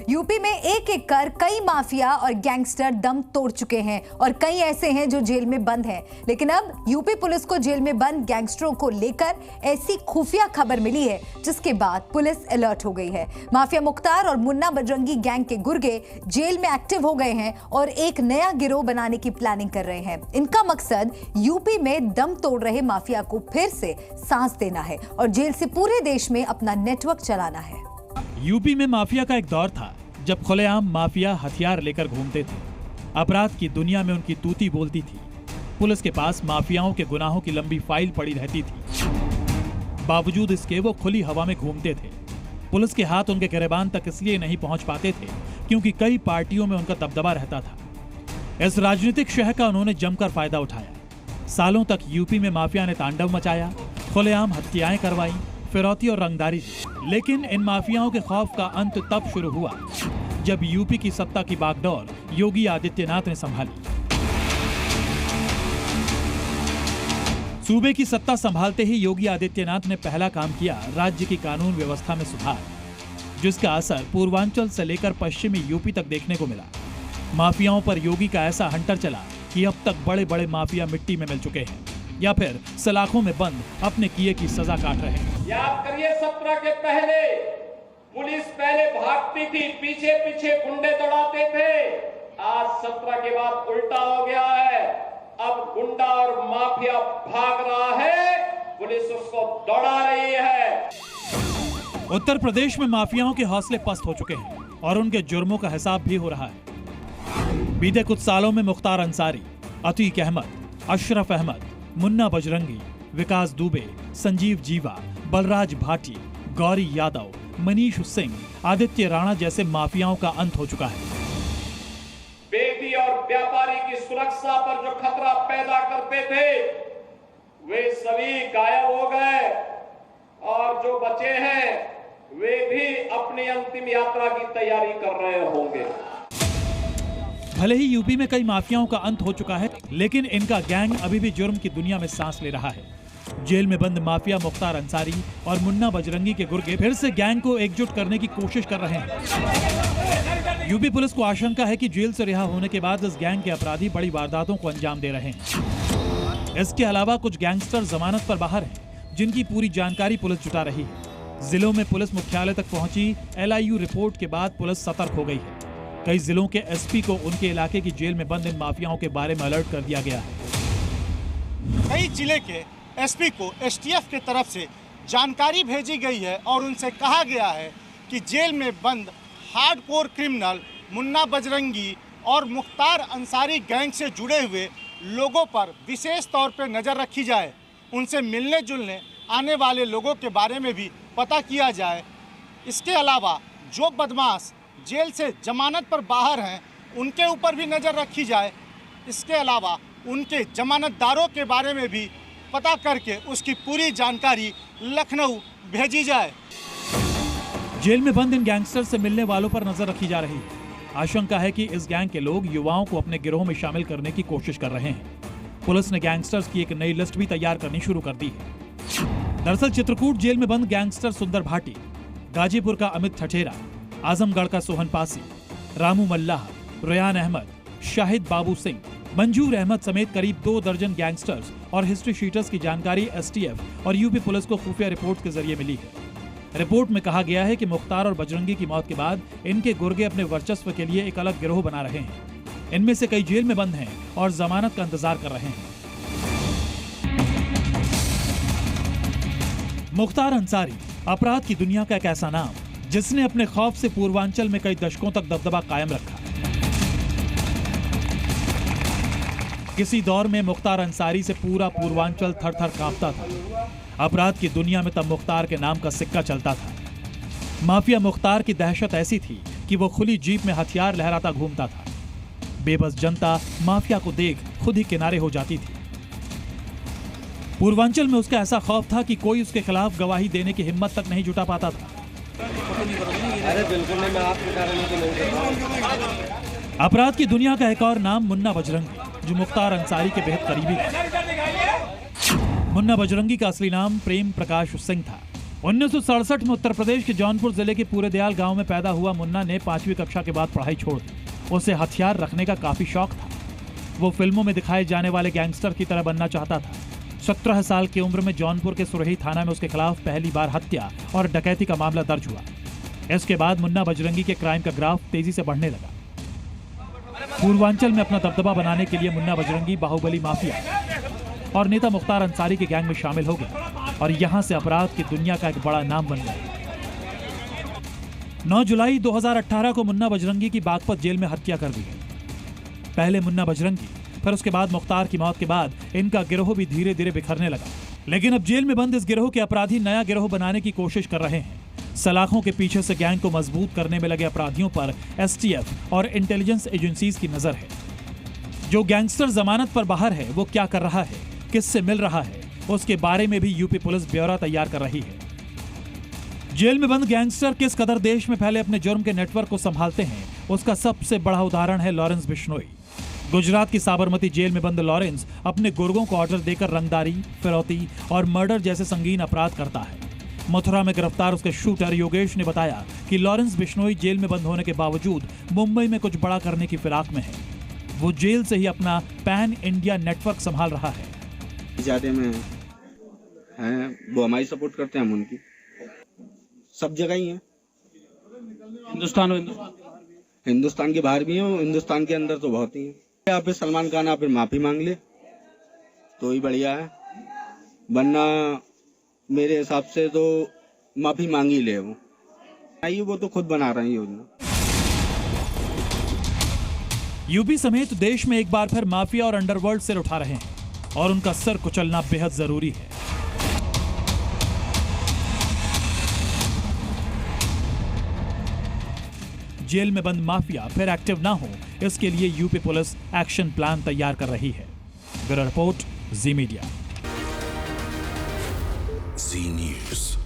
UP में एक एक कर कई माफिया और गैंगस्टर दम तोड़ चुके हैं और कई ऐसे हैं जो जेल में बंद हैं। लेकिन अब यूपी पुलिस को जेल में बंद गैंगस्टरों को लेकर ऐसी खुफिया खबर मिली है जिसके बाद पुलिस अलर्ट हो गई है। माफिया मुख्तार और मुन्ना बजरंगी गैंग के गुर्गे जेल में एक्टिव हो गए हैं और एक नया गिरोह बनाने की प्लानिंग कर रहे हैं। इनका मकसद यूपी में दम तोड़ रहे माफिया को फिर से सांस देना है और जेल से पूरे देश में अपना नेटवर्क चलाना है। यूपी में माफिया का एक दौर था जब खुलेआम माफिया हथियार लेकर घूमते थे। अपराध की दुनिया में उनकी तूती बोलती थी। पुलिस के पास माफियाओं के गुनाहों की लंबी फाइल पड़ी रहती थी। बावजूद इसके वो खुली हवा में घूमते थे। पुलिस के हाथ उनके गिरबान तक इसलिए नहीं पहुंच पाते थे क्योंकि कई पार्टियों में उनका दबदबा रहता था। इस राजनीतिक शह का उन्होंने जमकर फायदा उठाया। सालों तक यूपी में माफिया ने तांडव मचाया, खुलेआम हत्याएं करवाई, फिरौती और रंगदारी दी। लेकिन इन माफियाओं के खौफ का अंत तब शुरू हुआ जब यूपी की सत्ता की बागडोर योगी आदित्यनाथ ने संभाली। सूबे की सत्ता संभालते ही योगी आदित्यनाथ ने पहला काम किया राज्य की कानून व्यवस्था में सुधार, जिसका असर पूर्वांचल से लेकर पश्चिमी यूपी तक देखने को मिला। माफियाओं पर योगी का ऐसा हंटर चला कि अब तक बड़े बड़े माफिया मिट्टी में मिल चुके हैं या फिर सलाखों में बंद अपने किए की सजा काट रहे हैं। याद करिए 17 के पहले पुलिस पहले भागती थी, पीछे पीछे गुंडे दौड़ाते थे। आज 17 के बाद उल्टा हो गया है। अब गुंडा और माफिया भाग रहा है, पुलिस उसको दौड़ा रही है। उत्तर प्रदेश में माफियाओं के हौसले पस्त हो चुके हैं और उनके जुर्मों का हिसाब भी हो रहा है। बीते कुछ सालों में मुख्तार अंसारी, अतीक अहमद, अशरफ अहमद, मुन्ना बजरंगी, विकास दुबे, संजीव जीवा, बलराज भाटी, गौरी यादव, मनीष सिंह, आदित्य राणा जैसे माफियाओं का अंत हो चुका है। बेदी और व्यापारी की सुरक्षा पर जो खतरा पैदा करते थे वे सभी गायब हो गए और जो बचे हैं वे भी अपनी अंतिम यात्रा की तैयारी कर रहे होंगे। भले ही यूपी में कई माफियाओं का अंत हो चुका है, लेकिन इनका गैंग अभी भी जुर्म की दुनिया में सांस ले रहा है। जेल में बंद माफिया मुख्तार अंसारी और मुन्ना बजरंगी के गुर्गे फिर से गैंग को एकजुट करने की कोशिश कर रहे हैं। यूपी पुलिस को आशंका है कि जेल से रिहा होने के बाद इस गैंग के अपराधी बड़ी वारदातों को अंजाम दे रहे हैं। इसके अलावा कुछ गैंगस्टर जमानत पर बाहर हैं, जिनकी पूरी जानकारी पुलिस जुटा रही है। जिलों में पुलिस मुख्यालय तक पहुंची LIU रिपोर्ट के बाद पुलिस सतर्क हो गई है। कई जिलों के SP को उनके इलाके की जेल में बंद इन माफियाओं के बारे में अलर्ट कर दिया गया है। कई जिले के SP को STF के तरफ से जानकारी भेजी गई है और उनसे कहा गया है कि जेल में बंद हार्डकोर क्रिमिनल मुन्ना बजरंगी और मुख्तार अंसारी गैंग से जुड़े हुए लोगों पर विशेष तौर पर नज़र रखी जाए। उनसे मिलने जुलने आने वाले लोगों के बारे में भी पता किया जाए। इसके अलावा जो बदमाश जेल से जमानत पर बाहर हैं उनके ऊपर भी नज़र रखी जाए। इसके अलावा उनके जमानतदारों के बारे में भी पता करके उसकी पूरी जानकारी लखनऊ भेजी जाए। जेल में बंद इन गैंगस्टर से मिलने वालों पर नजर रखी जा रही है। आशंका है कि इस गैंग के लोग युवाओं को अपने गिरोह में शामिल करने की कोशिश कर रहे हैं। पुलिस ने गैंगस्टर्स की एक नई लिस्ट भी तैयार करनी शुरू कर दी है। दरअसल चित्रकूट जेल में बंद गैंगस्टर सुंदर भाटी, गाजीपुर का अमित ठठेरा, आजमगढ़ का सोहन पासी, रामू मल्लाह, रेयान अहमद, शाहिद बाबू सिंह, मंजूर अहमद समेत करीब 2 दर्जन गैंगस्टर्स और हिस्ट्री शीटर्स की जानकारी STF और यूपी पुलिस को खुफिया रिपोर्ट के जरिए मिली है। रिपोर्ट में कहा गया है कि मुख्तार और बजरंगी की मौत के बाद इनके गुर्गे अपने वर्चस्व के लिए एक अलग गिरोह बना रहे हैं। इनमें से कई जेल में बंद हैं और जमानत का इंतजार कर रहे हैं। मुख्तार अंसारी अपराध की दुनिया का एक ऐसा नाम जिसने अपने खौफ से पूर्वांचल में कई दशकों तक दबदबा कायम रखा। किसी दौर में मुख्तार अंसारी से पूरा पूर्वांचल थर-थर कांपता था। अपराध की दुनिया में तब मुख्तार के नाम का सिक्का चलता था। माफिया मुख्तार की दहशत ऐसी थी कि वो खुली जीप में हथियार लहराता घूमता था। बेबस जनता माफिया को देख खुद ही किनारे हो जाती थी। पूर्वांचल में उसका ऐसा खौफ था कि कोई उसके खिलाफ गवाही देने की हिम्मत तक नहीं जुटा पाता था। अरे बिल्कुल नहीं, मैं आपके कारण नहीं। अपराध की दुनिया का एक और नाम मुन्ना बजरंगी, जो मुख्तार अंसारी के बेहद करीबी था। मुन्ना बजरंगी का असली नाम प्रेम प्रकाश सिंह था। 1967 में उत्तर प्रदेश के जौनपुर जिले के पूरेदयाल गांव में पैदा हुआ मुन्ना ने 5वीं कक्षा के बाद पढ़ाई छोड़ दी। उसे हथियार रखने का काफी शौक था। वो फिल्मों में दिखाए जाने वाले गैंगस्टर की तरह बनना चाहता था। 17 साल की उम्र में जौनपुर के सुरही थाना में उसके खिलाफ पहली बार हत्या और डकैती का मामला दर्ज हुआ। इसके बाद मुन्ना बजरंगी के क्राइम का ग्राफ तेजी से बढ़ने लगा। पूर्वांचल में अपना दबदबा बनाने के लिए मुन्ना बजरंगी बाहुबली माफिया और नेता मुख्तार अंसारी के गैंग में शामिल हो गया और यहां से अपराध की दुनिया का एक बड़ा नाम बन गया। 9 जुलाई 2018 को मुन्ना बजरंगी की बागपत जेल में हत्या कर दी गई। पहले मुन्ना बजरंगी, फिर उसके बाद मुख्तार की मौत के बाद इनका गिरोह भी धीरे धीरे बिखरने लगा। लेकिन अब जेल में बंद इस गिरोह के अपराधी नया गिरोह बनाने की कोशिश कर रहे हैं। सलाखों के पीछे से गैंग को मजबूत करने में लगे अपराधियों पर एसटीएफ और इंटेलिजेंस एजेंसीज की नजर है। जो गैंगस्टर जमानत पर बाहर है वो क्या कर रहा है, किससे मिल रहा है, उसके बारे में भी यूपी पुलिस ब्यौरा तैयार कर रही है। जेल में बंद गैंगस्टर किस कदर देश में फैले अपने जुर्म के नेटवर्क को संभालते हैं, उसका सबसे बड़ा उदाहरण है लॉरेंस बिश्नोई। गुजरात की साबरमती जेल में बंद लॉरेंस अपने गुर्गों को ऑर्डर देकर रंगदारी, फिरौती और मर्डर जैसे संगीन अपराध करता है। मथुरा में गिरफ्तार उसके शूटर योगेश ने बताया कि लॉरेंस बिश्नोई जेल में बंद होने के बावजूद मुंबई में कुछ बड़ा करने की फिराक में है। वो जेल से ही अपना पैन इंडिया नेटवर्क संभाल रहा है। ज्यादा में हैं, वो हमारी सपोर्ट करते हैं, हम उनकी। सब जगह ही है, हिंदुस्तान के बाहर भी हैं, हिंदुस्तान के अंदर तो बहुत ही है। यहाँ पे सलमान खान आप माफी मांग ले तो ही बढ़िया है, वरना मेरे हिसाब से तो माफी मांग ही ले। वो तो खुद बना रहे हैं योजना। यूपी समेत देश में एक बार फिर माफिया और अंडरवर्ल्ड सिर उठा रहे हैं और उनका सर कुचलना बेहद जरूरी है। जेल में बंद माफिया फिर एक्टिव ना हो, इसके लिए यूपी पुलिस एक्शन प्लान तैयार कर रही है। ब्यूरो रिपोर्ट, जी मीडिया। जी न्यूज़।